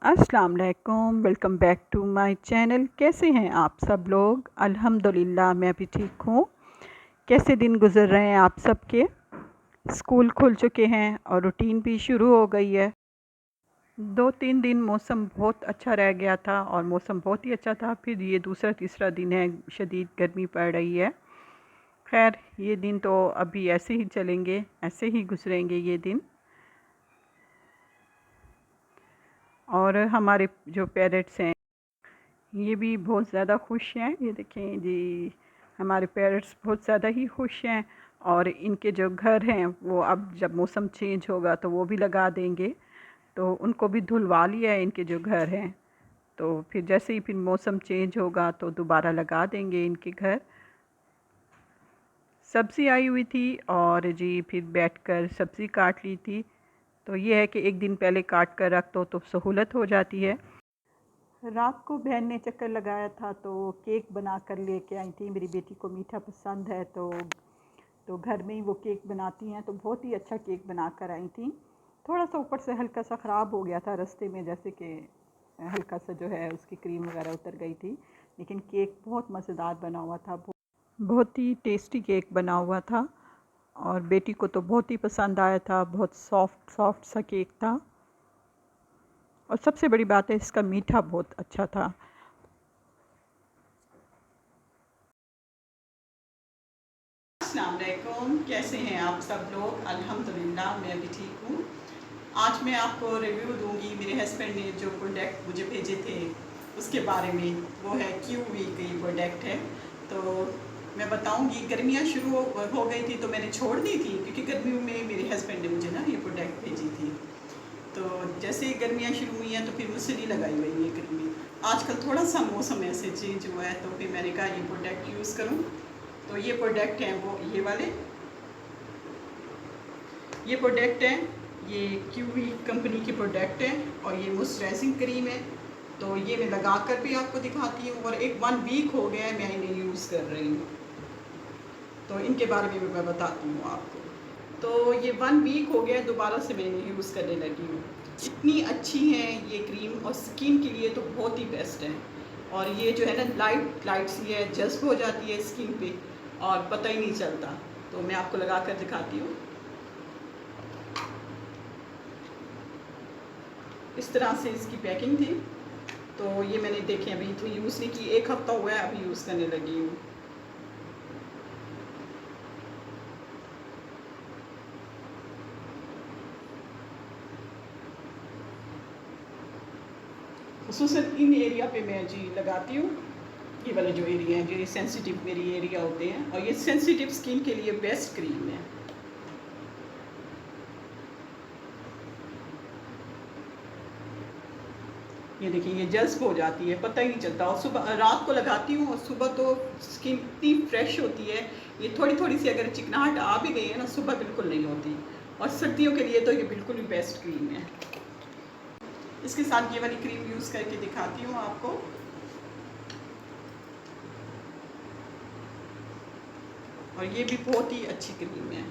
अस्सलाम वालेकुम, welcome back to my channel. कैसे हैं आप सब लोग? अल्हम्दुलिल्लाह मैं भी ठीक हूँ। कैसे दिन गुजर रहे हैं आप सबके? स्कूल खुल चुके हैं और रूटीन भी शुरू हो गई है। 2-3 दिन मौसम बहुत अच्छा रह गया था और मौसम बहुत ही अच्छा था। फिर ये दूसरा तीसरा दिन है, शदीद गर्मी पड़ रही है। खैर, ये दिन तो अभी ऐसे ही चलेंगे, ऐसे ही गुजरेंगे ये दिन। और हमारे जो पेरेंट्स हैं ये भी बहुत ज़्यादा खुश हैं। ये देखें जी, हमारे पेरेंट्स बहुत ज़्यादा ही खुश हैं। और इनके जो घर हैं वो अब जब मौसम चेंज होगा तो वो भी लगा देंगे। तो उनको भी धुलवा लिया है इनके जो घर हैं। तो फिर जैसे ही फिर मौसम चेंज होगा तो दोबारा लगा देंगे इनके घर। सब्ज़ी आई हुई थी और जी फिर बैठकर सब्ज़ी काट ली थी। तो ये है कि एक दिन पहले काट कर रख दो तो सहूलत हो जाती है। रात को बहन ने चक्कर लगाया था तो केक बना कर लेके आई थी। मेरी बेटी को मीठा पसंद है तो घर में ही वो केक बनाती हैं। तो बहुत ही अच्छा केक बना कर आई थी। थोड़ा सा ऊपर से हल्का सा ख़राब हो गया था रास्ते में, जैसे कि हल्का सा जो है उसकी क्रीम वगैरह उतर गई थी। लेकिन केक बहुत मज़ेदार बना हुआ था, बहुत ही टेस्टी केक बना हुआ था। और बेटी को तो बहुत ही पसंद आया था। बहुत सॉफ्ट सॉफ्ट सा केक था और सबसे बड़ी बात है इसका मीठा बहुत अच्छा था। अस्सलाम वालेकुम, कैसे हैं आप सब लोग? अल्हम्दुलिल्लाह मैं भी ठीक हूँ। आज मैं आपको रिव्यू दूंगी मेरे हस्बैंड ने जो प्रोडक्ट मुझे भेजे थे उसके बारे में। वो है QV की प्रोडक्ट है। तो मैं बताऊंगी। गर्मियाँ शुरू हो गई थी तो मैंने छोड़ दी थी क्योंकि गर्मियों में मेरे हस्बैंड ने मुझे ना ये प्रोडक्ट भेजी थी। तो जैसे ही गर्मियाँ शुरू हुई हैं तो फिर मुझसे नहीं लगाई हुई ये क्रीमें। आजकल थोड़ा सा मौसम ऐसे चेंज हुआ है तो फिर मैंने कहा ये प्रोडक्ट यूज़ करूँ। तो ये प्रोडक्ट हैं वो ये वाले, ये प्रोडक्ट है, ये QV कंपनी की प्रोडक्ट है और ये मॉइस्चराइजिंग क्रीम है। तो ये मैं लगा कर भी आपको दिखाती हूँ और एक 1 वीक हो गया है मैं इन्हें यूज़ कर रही हूँ। तो इनके बारे में भी मैं बताती हूँ आपको। तो ये 1 वीक हो गया दोबारा से मैं इन्हें यूज़ करने लगी हूँ। इतनी अच्छी है ये क्रीम और स्किन के लिए तो बहुत ही बेस्ट है। और ये जो है ना लाइट लाइट सी है, जज्ब हो जाती है स्किन पे और पता ही नहीं चलता। तो मैं आपको लगा कर दिखाती हूँ। इस तरह से इसकी पैकिंग थी। तो ये मैंने देखे अभी इतनी यूज़ नहीं की, 1 हफ्ता हुआ है अभी यूज़ करने लगी हूँ। ख़ुसूसन इन एरिया पे मैं जी लगाती हूँ। ये वाले जो एरिया हैं, जो ये सेंसिटिव मेरी एरिया होते हैं, और ये सेंसिटिव स्किन के लिए बेस्ट क्रीम है। ये देखिए ये जज्ब हो जाती है, पता ही नहीं चलता। और सुबह रात को लगाती हूँ और सुबह तो स्किन इतनी फ्रेश होती है। ये थोड़ी थोड़ी सी अगर चिकनाहट आ भी गई है ना, सुबह बिल्कुल नहीं होती। और सर्दियों के लिए तो ये बिल्कुल भी बेस्ट क्रीम है। इसके साथ ये वाली क्रीम यूज़ करके दिखाती हूँ आपको। और ये भी बहुत ही अच्छी क्रीम है।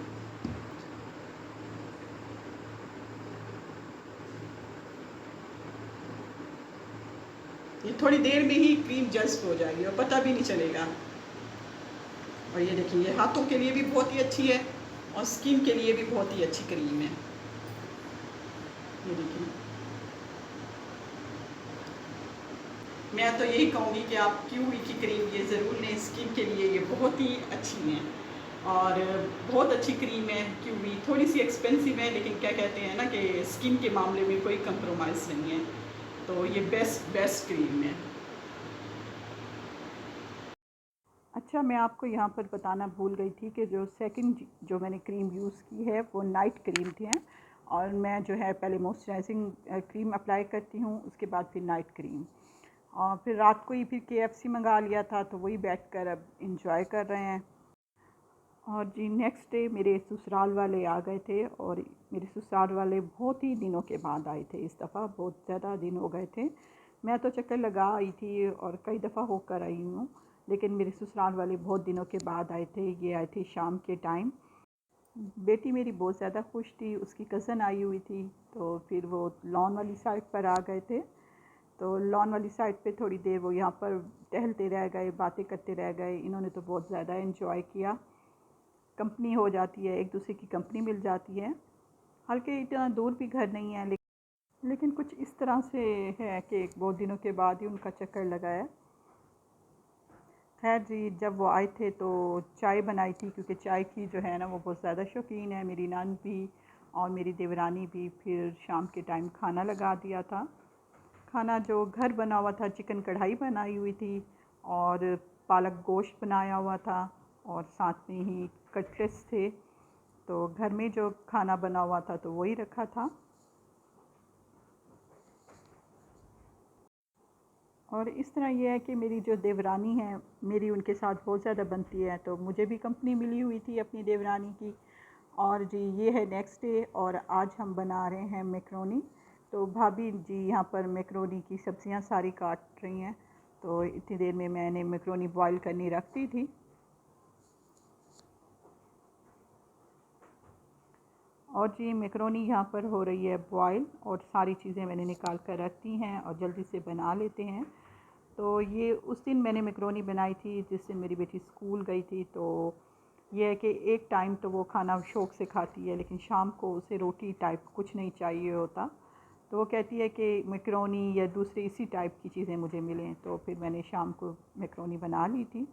ये थोड़ी देर में ही क्रीम जज्ब हो जाएगी और पता भी नहीं चलेगा। और ये देखिए ये हाथों के लिए भी बहुत ही अच्छी है और स्किन के लिए भी बहुत ही अच्छी क्रीम है। ये देखिए, मैं तो यही कहूँगी कि आप QV की क्रीम ये ज़रूर लें। स्किन के लिए ये बहुत ही अच्छी है और बहुत अच्छी क्रीम है QV। थोड़ी सी एक्सपेंसिव है लेकिन क्या कहते हैं ना कि स्किन के मामले में कोई कंप्रोमाइज़ नहीं है। तो ये बेस्ट बेस्ट क्रीम है। अच्छा, मैं आपको यहाँ पर बताना भूल गई थी कि जो सेकंड जो मैंने क्रीम यूज़ की है वो नाइट क्रीम थी है। और मैं जो है पहले मॉइस्चराइजिंग क्रीम अप्लाई करती हूँ, उसके बाद फिर नाइट क्रीम। और फिर रात को ही फिर KFC मंगा लिया था तो वही बैठ कर अब इंजॉय कर रहे हैं। और जी नेक्स्ट डे मेरे ससुराल वाले आ गए थे और मेरे ससुराल वाले बहुत ही दिनों के बाद आए थे। इस दफ़ा बहुत ज़्यादा दिन हो गए थे। मैं तो चक्कर लगा आई थी और कई दफ़ा होकर आई हूँ, लेकिन मेरे ससुराल वाले बहुत दिनों के बाद आए थे। ये आए थे शाम के टाइम। बेटी मेरी बहुत ज़्यादा खुश थी, उसकी कज़न आई हुई थी तो फिर वो लॉन वाली साइड पर आ गए थे। तो लॉन वाली साइड पे थोड़ी देर वो यहाँ पर टहलते रह गए, बातें करते रह गए। इन्होंने तो बहुत ज़्यादा एंजॉय किया। कंपनी हो जाती है, एक दूसरे की कंपनी मिल जाती है। हालांकि इतना दूर भी घर नहीं है, लेकिन कुछ इस तरह से है कि बहुत दिनों के बाद ही उनका चक्कर लगा है। खैर जी, जब वो आए थे तो चाय बनाई थी, क्योंकि चाय की जो है ना वो बहुत ज़्यादा शौकीन है, मेरी नानी भी और मेरी देवरानी भी। फिर शाम के टाइम खाना लगा दिया था। खाना जो घर बना हुआ था, चिकन कढ़ाई बनाई हुई थी और पालक गोश्त बनाया हुआ था और साथ में ही कटलेट्स थे। तो घर में जो खाना बना हुआ था तो वही रखा था। और इस तरह ये है कि मेरी जो देवरानी है, मेरी उनके साथ बहुत ज़्यादा बनती है, तो मुझे भी कंपनी मिली हुई थी अपनी देवरानी की। और जी ये है नेक्स्ट डे और आज हम बना रहे हैं मैकरोनी। तो भाभी जी यहाँ पर मैकरोनी की सब्जियाँ सारी काट रही हैं। तो इतनी देर में मैंने मैकरोनी बॉईल करनी रख दी थी। और जी मैकरोनी यहाँ पर हो रही है बॉईल और सारी चीज़ें मैंने निकाल कर रख दी हैं और जल्दी से बना लेते हैं। तो ये उस दिन मैंने मैकरोनी बनाई थी जिस दिन मेरी बेटी स्कूल गई थी। तो ये है कि एक टाइम तो वो खाना शौक़ से खाती है, लेकिन शाम को उसे रोटी टाइप कुछ नहीं चाहिए होता। तो वो कहती है कि मैकरोनी या दूसरे इसी टाइप की चीज़ें मुझे मिलें। तो फिर मैंने शाम को मैकरोनी बना ली थी।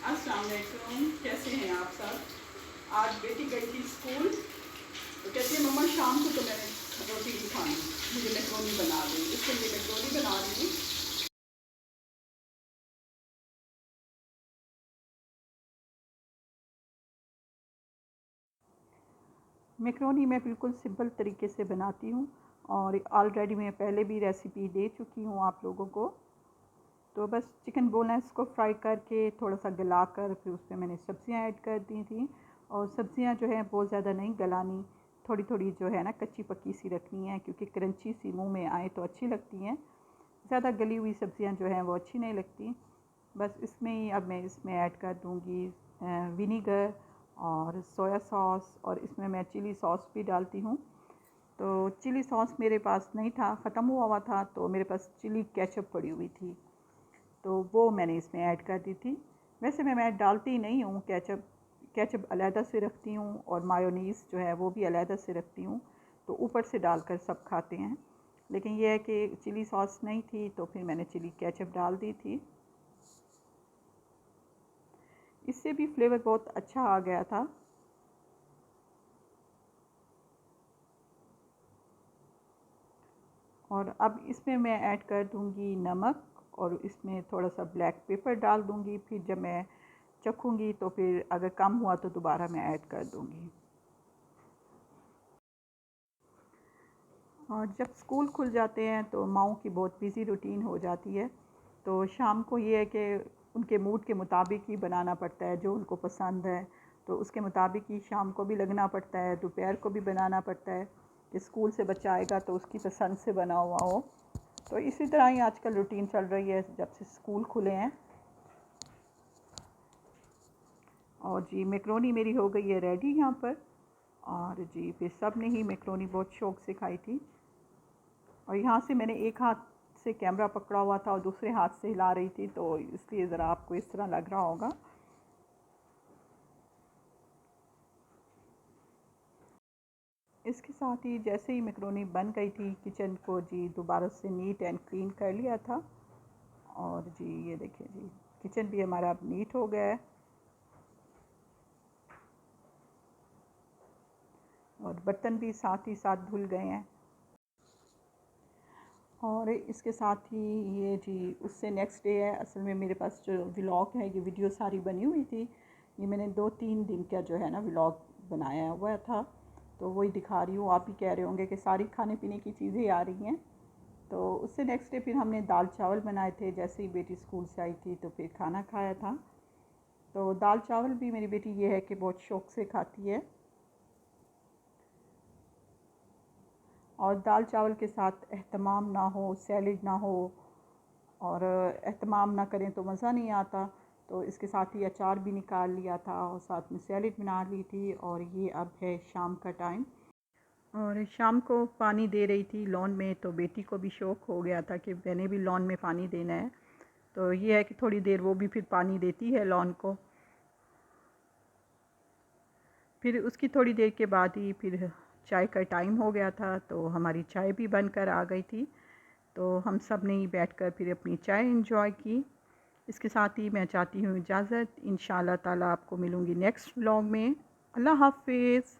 अस्सलाम वालेकुम, कैसे हैं आप सब? आज बेटी गई थी स्कूल, तो कहती है मम्मा शाम को तो मैंने रोटी नहीं खानी, मुझे मैकरोनी बना दें। इसके लिए मैकरोनी बना रही थी। मैकरोनी मैं बिल्कुल सिंपल तरीके से बनाती हूँ और ऑलरेडी मैं पहले भी रेसिपी दे चुकी हूँ आप लोगों को। तो बस चिकन बोनलेस को फ्राई करके थोड़ा सा गला कर फिर उसमें मैंने सब्ज़ियाँ ऐड कर दी थी। और सब्ज़ियाँ जो है बहुत ज़्यादा नहीं गलानी, थोड़ी थोड़ी जो है ना कच्ची पक्की सी रखनी है, क्योंकि क्रंची सी मुंह में आए तो अच्छी लगती हैं। ज़्यादा गली हुई सब्ज़ियाँ जो हैं वो अच्छी नहीं लगती। बस इसमें ही अब मैं इसमें ऐड कर दूँगी विनीगर और सोया सॉस, और इसमें मैं चिली सॉस भी डालती हूँ। तो चिली सॉस मेरे पास नहीं था, ख़त्म हुआ हुआ था, तो मेरे पास चिली केचप पड़ी हुई थी, तो वो मैंने इसमें ऐड कर दी थी। वैसे मैं डालती नहीं हूँ केचप, केचप अलहदा से रखती हूँ और मायोनीज़ जो है वो भी अलहदा से रखती हूँ। तो ऊपर से डालकर सब खाते हैं। लेकिन यह है कि चिली सॉस नहीं थी तो फिर मैंने चिली केचप डाल दी थी। इससे भी फ्लेवर बहुत अच्छा आ गया था। और अब इसमें मैं ऐड कर दूंगी नमक और इसमें थोड़ा सा ब्लैक पेपर डाल दूंगी। फिर जब मैं चखूंगी तो फिर अगर कम हुआ तो दोबारा मैं ऐड कर दूंगी। और जब स्कूल खुल जाते हैं तो माओं की बहुत बिज़ी रूटीन हो जाती है। तो शाम को ये है कि उनके मूड के मुताबिक ही बनाना पड़ता है, जो उनको पसंद है तो उसके मुताबिक ही शाम को भी लगना पड़ता है, दोपहर को भी बनाना पड़ता है कि स्कूल से बच्चा आएगा तो उसकी पसंद से बना हुआ हो। तो इसी तरह ही आजकल रूटीन चल रही है जब से स्कूल खुले हैं। और जी मैकरोनी मेरी हो गई है रेडी यहाँ पर। और जी फिर सब ने ही मैकरोनी बहुत शौक़ से खाई थी। और यहाँ से मैंने एक हाथ से कैमरा पकड़ा हुआ था और दूसरे हाथ से हिला रही थी, तो इसलिए ज़रा आपको इस तरह लग रहा होगा। इसके साथ ही जैसे ही मैकरोनी बन गई थी, किचन को जी दोबारा से नीट एंड क्लीन कर लिया था। और जी ये देखिए जी, किचन भी हमारा अब नीट हो गया है और बर्तन भी साथ ही साथ धुल गए हैं। और इसके साथ ही ये जी उससे नेक्स्ट डे है। असल में मेरे पास जो व्लॉग है, ये वीडियो सारी बनी हुई थी, ये मैंने 2-3 दिन का जो है ना व्लॉग बनाया हुआ था, तो वही दिखा रही हूँ। आप भी कह रहे होंगे कि सारी खाने पीने की चीज़ें आ रही हैं। तो उससे नेक्स्ट डे फिर हमने दाल चावल बनाए थे। जैसे ही बेटी स्कूल से आई थी तो फिर खाना खाया था। तो दाल चावल भी मेरी बेटी ये है कि बहुत शौक़ से खाती है। और दाल चावल के साथ एहतमाम ना हो, सैलेड ना हो और एहतमाम ना करें तो मज़ा नहीं आता। तो इसके साथ ही अचार भी निकाल लिया था और साथ में सैलेड बना ली थी। और ये अब है शाम का टाइम। और शाम को पानी दे रही थी लॉन में, तो बेटी को भी शौक़ हो गया था कि मैंने भी लॉन में पानी देना है। तो ये है कि थोड़ी देर वो भी फिर पानी देती है लॉन को। फिर उसकी थोड़ी देर के बाद ही फिर चाय का टाइम हो गया था, तो हमारी चाय भी बनकर आ गई थी। तो हम सब ने ही बैठकर फिर अपनी चाय एंजॉय की। इसके साथ ही मैं चाहती हूँ इजाज़त। इंशाअल्लाह ताला आपको मिलूँगी नेक्स्ट व्लॉग में। अल्लाह हाफ़िज़।